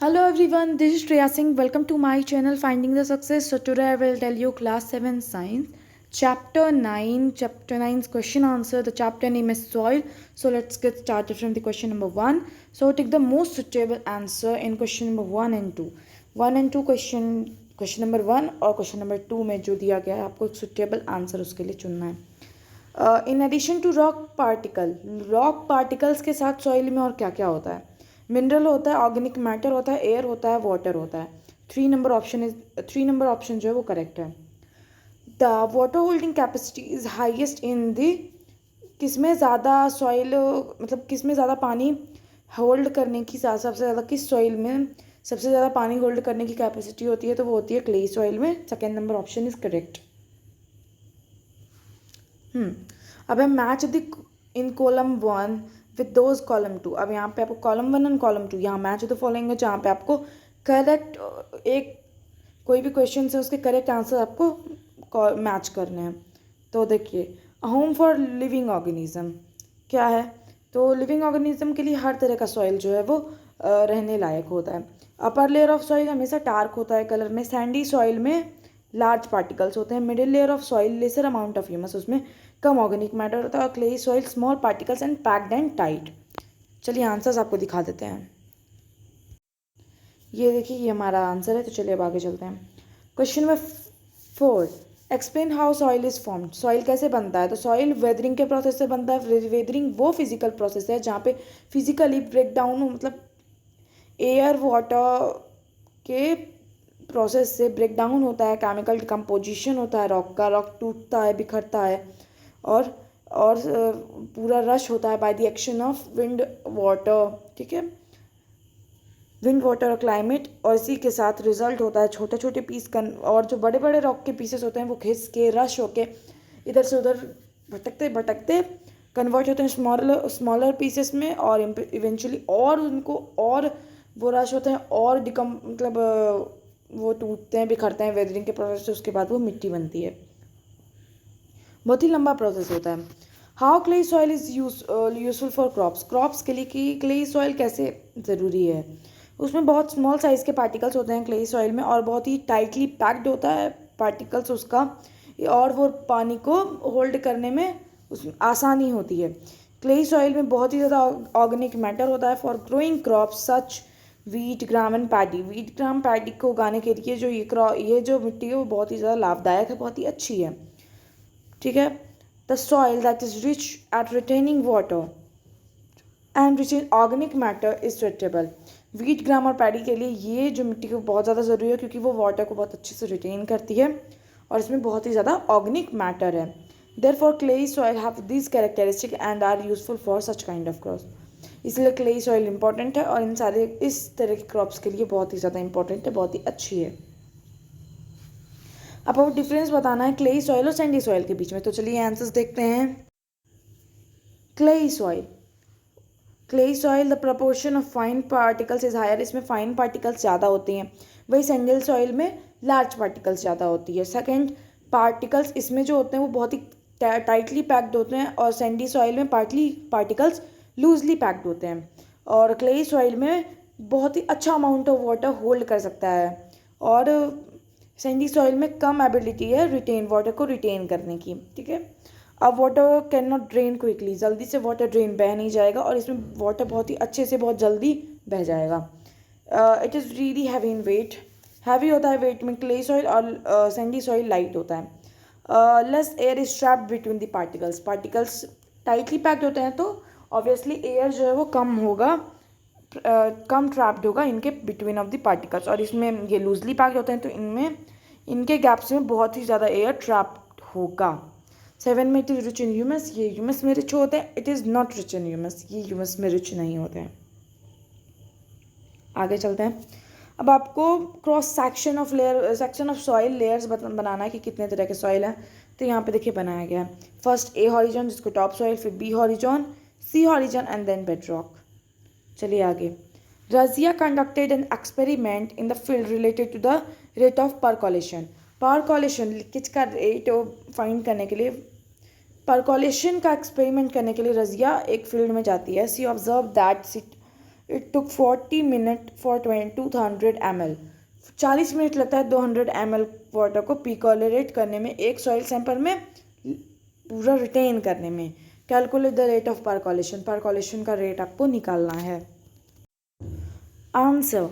Hello everyone, this is Shreya Singh. Welcome to my channel Finding the Success. So today I will tell you class 7 science chapter 9. Chapter 9's question answer. The chapter name is soil. So let's get started from the question number 1. So take the most suitable answer in question number 1 and 2. 1 and 2 question number 1 और question number 2 में जो दिया गया है आपको एक suitable answer उसके लिए चुनना है. In addition to rock particles के साथ सॉइल में और क्या क्या होता है. मिनरल होता है, ऑर्गेनिक मैटर होता है, एयर होता है, वाटर होता है. 3 नंबर ऑप्शन जो है वो करेक्ट है. The water holding capacity is highest in the किसमें ज़्यादा सॉइल मतलब किसमें ज़्यादा पानी होल्ड करने की सबसे ज़्यादा किस सॉइल में सबसे ज़्यादा पानी होल्ड करने की कैपेसिटी होती है तो वो होती है क्ले सॉइल में. Second number option is correct. अब है match the in column 1 with those column 2. अब यहाँ पे आपको कॉलम 1 एंड कॉलम 2 यहाँ मैच द फॉलोइंग है जहाँ पे आपको करेक्ट एक कोई भी क्वेश्चन है उसके करेक्ट आंसर आपको मैच करने हैं. तो देखिए होम फॉर लिविंग ऑर्गेनिज्म क्या है. तो लिविंग ऑर्गेनिज्म के लिए हर तरह का सॉइल जो है वो रहने लायक होता है. अपर लेयर ऑफ सॉइल हमेशा डार्क होता है कलर में. सैंडी सॉइल में लार्ज पार्टिकल्स होते हैं. Middle layer of soil lesser amount of humus, उसमें कम ऑर्गेनिक मैटर होता है. और clay soil small particles and packed and tight. चलिए आंसर्स आपको दिखा देते हैं. ये देखिए ये हमारा आंसर है. तो चलिए अब आगे चलते हैं. Question number 4, explain how soil is formed. Soil कैसे बनता है. तो सॉइल वेदरिंग के प्रोसेस से बनता है. वेदरिंग वो फिजिकल प्रोसेस है जहाँ पे फिजिकली ब्रेक डाउन मतलब एयर वाटर के प्रोसेस से ब्रेक डाउन होता है. केमिकल डिकम्पोजिशन होता है रॉक का. रॉक टूटता है, बिखरता है और पूरा रश होता है by the action of wind water. ठीक है, विंड वाटर और क्लाइमेट. और इसी के साथ रिजल्ट होता है छोटे छोटे पीस और जो बड़े बड़े रॉक के पीसेस होते हैं वो घिस के रश होके इधर से उधर भटकते भटकते कन्वर्ट होते हैं स्मॉलर पीसेस में. और इवेंचुअली और उनको और वो रश होते हैं और मतलब वो टूटते हैं, बिखरते हैं वेदरिंग के प्रोसेस से. उसके बाद वो मिट्टी बनती है. बहुत ही लंबा प्रोसेस होता है. How clay soil is useful for crops के लिए कि क्ले सॉइल कैसे ज़रूरी है. उसमें बहुत स्मॉल साइज़ के पार्टिकल्स होते हैं क्ले सॉइल में और बहुत ही टाइटली पैक्ड होता है पार्टिकल्स उसका. और वो पानी को होल्ड करने में उसमें आसानी होती है. क्ले सॉइल में बहुत ही ज़्यादा ऑर्गेनिक मैटर होता है for growing crops such wheat gram and paddy. Wheat gram paddy को उगाने के लिए जो ये जो मिट्टी है वो बहुत ही ज़्यादा लाभदायक है, बहुत ही अच्छी है. ठीक है. The soil that is rich at retaining water and rich in organic matter is suitable. Wheat gram और पैडी के लिए ये जो मिट्टी को बहुत ज़्यादा ज़रूरी है क्योंकि वो वाटर को बहुत अच्छे से रिटेन करती है और इसमें बहुत ही ज़्यादा ऑर्गेनिक मैटर है. Therefore clayey soil have this characteristic and are useful for such kind of crops. इसलिए क्लेई सॉइल इंपॉर्टेंट है और इन सारे इस तरह के क्रॉप्स के लिए बहुत ही ज़्यादा इंपॉर्टेंट है, बहुत ही अच्छी है. अब आपको डिफरेंस बताना है क्लेई सॉइल और सैंडी सॉइल के बीच में. तो चलिए आंसर्स देखते हैं. Clayey soil the proportion of fine particles is higher. इसमें फाइन पार्टिकल्स ज़्यादा होती हैं. वही सैंडल सॉइल में लार्ज पार्टिकल्स ज़्यादा होती है. सेकेंड, पार्टिकल्स इसमें जो होते हैं वो बहुत ही टाइटली पैक्ड होते हैं और सैंडी सॉइल में पार्टिकल्स लूजली पैक्ड होते हैं. और क्लेई सॉइल में बहुत ही अच्छा अमाउंट ऑफ वाटर होल्ड कर सकता है और सैंडी सॉइल में कम एबिलिटी है वाटर को रिटेन करने की. ठीक है. अब water can not drain quickly. जल्दी से वाटर ड्रेन बह नहीं जाएगा और इसमें वाटर बहुत ही अच्छे से बहुत जल्दी बह जाएगा. It is really heavy in weight. Heavy होता है वेट में क्ले सॉइल और सैंडी सॉइल लाइट होता है. Less air is trapped between the particles tightly packed होते हैं तो ऑब्वियसली एयर जो है वो कम ट्रैप्ड होगा इनके बिटवीन ऑफ द पार्टिकल्स. और इसमें ये लूजली पैक्ड होते हैं तो इनके गैप्स में बहुत ही ज़्यादा एयर ट्रैप्ड होगा. 7 में it is rich in humus. ये ह्यूमस में रिच होते हैं. It is not rich in humus. ये ह्यूमस में रिच नहीं होते हैं. आगे चलते हैं. अब आपको cross section of soil layers बनाना है कि कितने तरह के सॉइल हैं. तो यहाँ पे देखिए बनाया गया है. फर्स्ट ए हॉरिजॉन जिसको टॉप सॉइल, फिर B horizon, C horizon and then bedrock. चलिए आगे. Razia conducted an experiment in the field related to the rate of percolation. Leakage का रेट फाइंड करने के लिए परकोलेशन का एक्सपेरिमेंट करने के लिए रजिया एक फील्ड में जाती है. See observe that it took 40 minute for 200 ml। 40 minute लगता है 200 ml वाटर को पिकोलेट करने में, एक सॉइल सैंपल में पूरा रिटेन करने में। Calculate the rate of percolation, percolation का रेट आपको निकालना है। आंसर,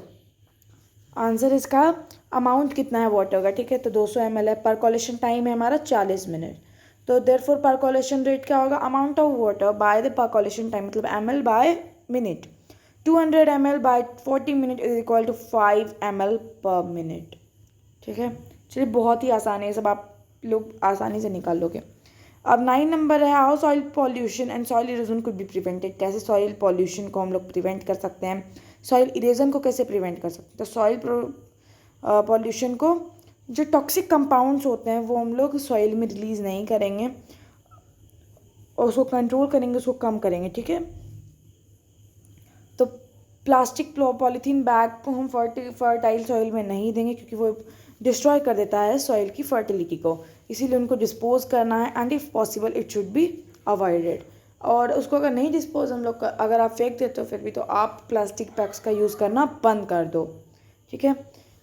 आंसर इसका अमाउंट कितना है वाटर का, ठीक है, तो 200 ml है। परकोलेशन टाइम है हमारा 40 मिनट, तो देयरफॉर परकोलेशन रेट क्या होगा, amount of water by the percolation time मतलब ml by minute. 200 ml by 40 minute is equal to 5 ml per minute, ठीक है। चलिए बहुत ही आसान है, सब आप लोग आसानी से निकाल लोगे। अब 9 नंबर है, how soil pollution and soil erosion could be prevented, कैसे सॉइल पॉल्यूशन को हम लोग प्रिवेंट कर सकते हैं, सॉइल इरेजन को कैसे प्रिवेंट कर सकते हैं। तो सॉइल पॉल्यूशन को, जो टॉक्सिक कंपाउंड्स होते हैं वो हम लोग सॉइल में रिलीज़ नहीं करेंगे और उसको कंट्रोल करेंगे, उसको कम करेंगे, ठीक है। तो प्लास्टिक पॉलीथीन बैग को हम फर्टाइल सॉइल में नहीं देंगे क्योंकि वो डिस्ट्रॉय कर देता है सॉइल की फर्टिलिटी को, इसीलिए उनको डिस्पोज करना है and if possible it should be avoided. और उसको अगर नहीं डिस्पोज हम लोग अगर आप फेंक देते हो फिर भी, तो आप प्लास्टिक बैग्स का यूज़ करना बंद कर दो, ठीक है।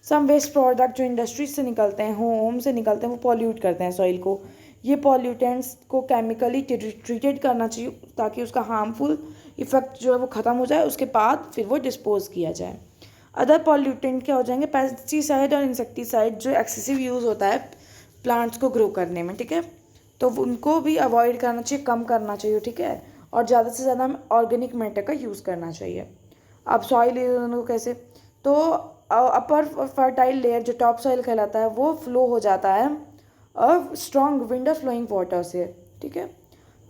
सम वेस्ट प्रोडक्ट जो इंडस्ट्रीज से निकलते हैं, होम से निकलते हैं, वो पॉल्यूट करते हैं सॉइल को। ये पॉल्यूटेंट्स को केमिकली ट्रीटेड करना चाहिए ताकि उसका हार्मफुल इफेक्ट जो है वो ख़त्म हो जाए, उसके बाद फिर वो डिस्पोज किया जाए। अदर पॉल्यूटेंट क्या हो जाएंगे, पेस्टिसाइड और इंसेक्टिसाइड जो एक्सेसिव यूज़ होता है प्लांट्स को ग्रो करने में, ठीक है, तो उनको भी अवॉइड करना चाहिए, कम करना चाहिए, ठीक है। और ज़्यादा से ज़्यादा हमें ऑर्गेनिक मैटर का यूज़ करना चाहिए। अब सॉइल इरोजन को कैसे, तो अपर फर्टाइल लेयर जो टॉप सॉइल कहलाता है वो फ्लो हो जाता है और स्ट्रॉन्ग विंड फ्लोइंग वाटर से, ठीक है,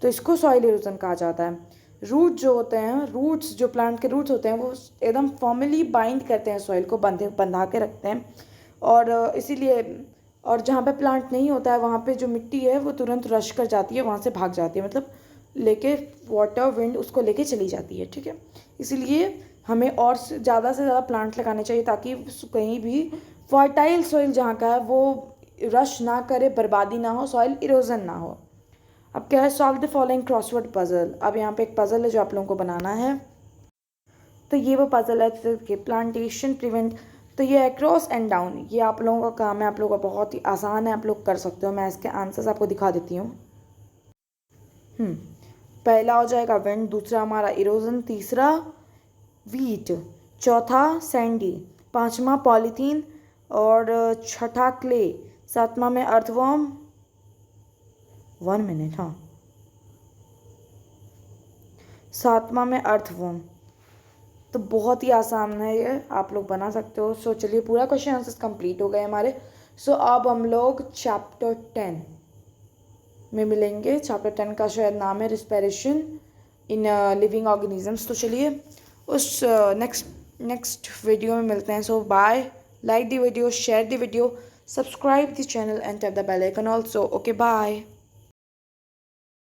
तो इसको सॉइल इरोजन कहा जाता है। रूट जो होते हैं, रूट्स जो प्लांट के रूट्स होते हैं वो एकदम फॉर्मली बाइंड करते हैं सॉइल को, बंधा के रखते हैं, और इसीलिए, और जहाँ पे प्लांट नहीं होता है वहाँ पे जो मिट्टी है वो तुरंत रश कर जाती है, वहाँ से भाग जाती है, मतलब लेके वाटर विंड उसको लेके चली जाती है, ठीक है। इसीलिए हमें और ज़्यादा से ज़्यादा प्लांट लगाने चाहिए ताकि कहीं भी फर्टाइल सॉइल जहाँ का है वो रश ना करे, बर्बादी ना हो, सॉइल इरोजन ना हो। अब क्या है, solve the following crossword puzzle. अब यहाँ पे एक पजल है जो आप लोगों को बनाना है, तो ये वो पजल है कि प्लांटेशन प्रिवेंट, तो ये है क्रॉस एंड डाउन, ये आप लोगों का काम है, आप लोगों का बहुत ही आसान है, आप लोग कर सकते हो। मैं इसके आंसर्स आपको दिखा देती हूँ। पहला हो जाएगा विंड, दूसरा हमारा इरोजन, तीसरा वीट, चौथा सैंडी, पांचवा पॉलीथीन, और छठा क्ले, सातवां में अर्थवर्म। 1 मिनट, हाँ, सातवां में अर्थवर्म। तो बहुत ही आसान है ये, आप लोग बना सकते हो। सो चलिए पूरा क्वेश्चन आंसर्स कंप्लीट हो गए हमारे। सो अब हम लोग चैप्टर 10 में मिलेंगे। चैप्टर 10 का शायद नाम है रिस्पिरेशन इन लिविंग ऑर्गेनिजम्स। तो चलिए उस नेक्स्ट वीडियो में मिलते हैं। So bye, like the video, share the video, subscribe the channel and tap the bell icon also. Okay, bye.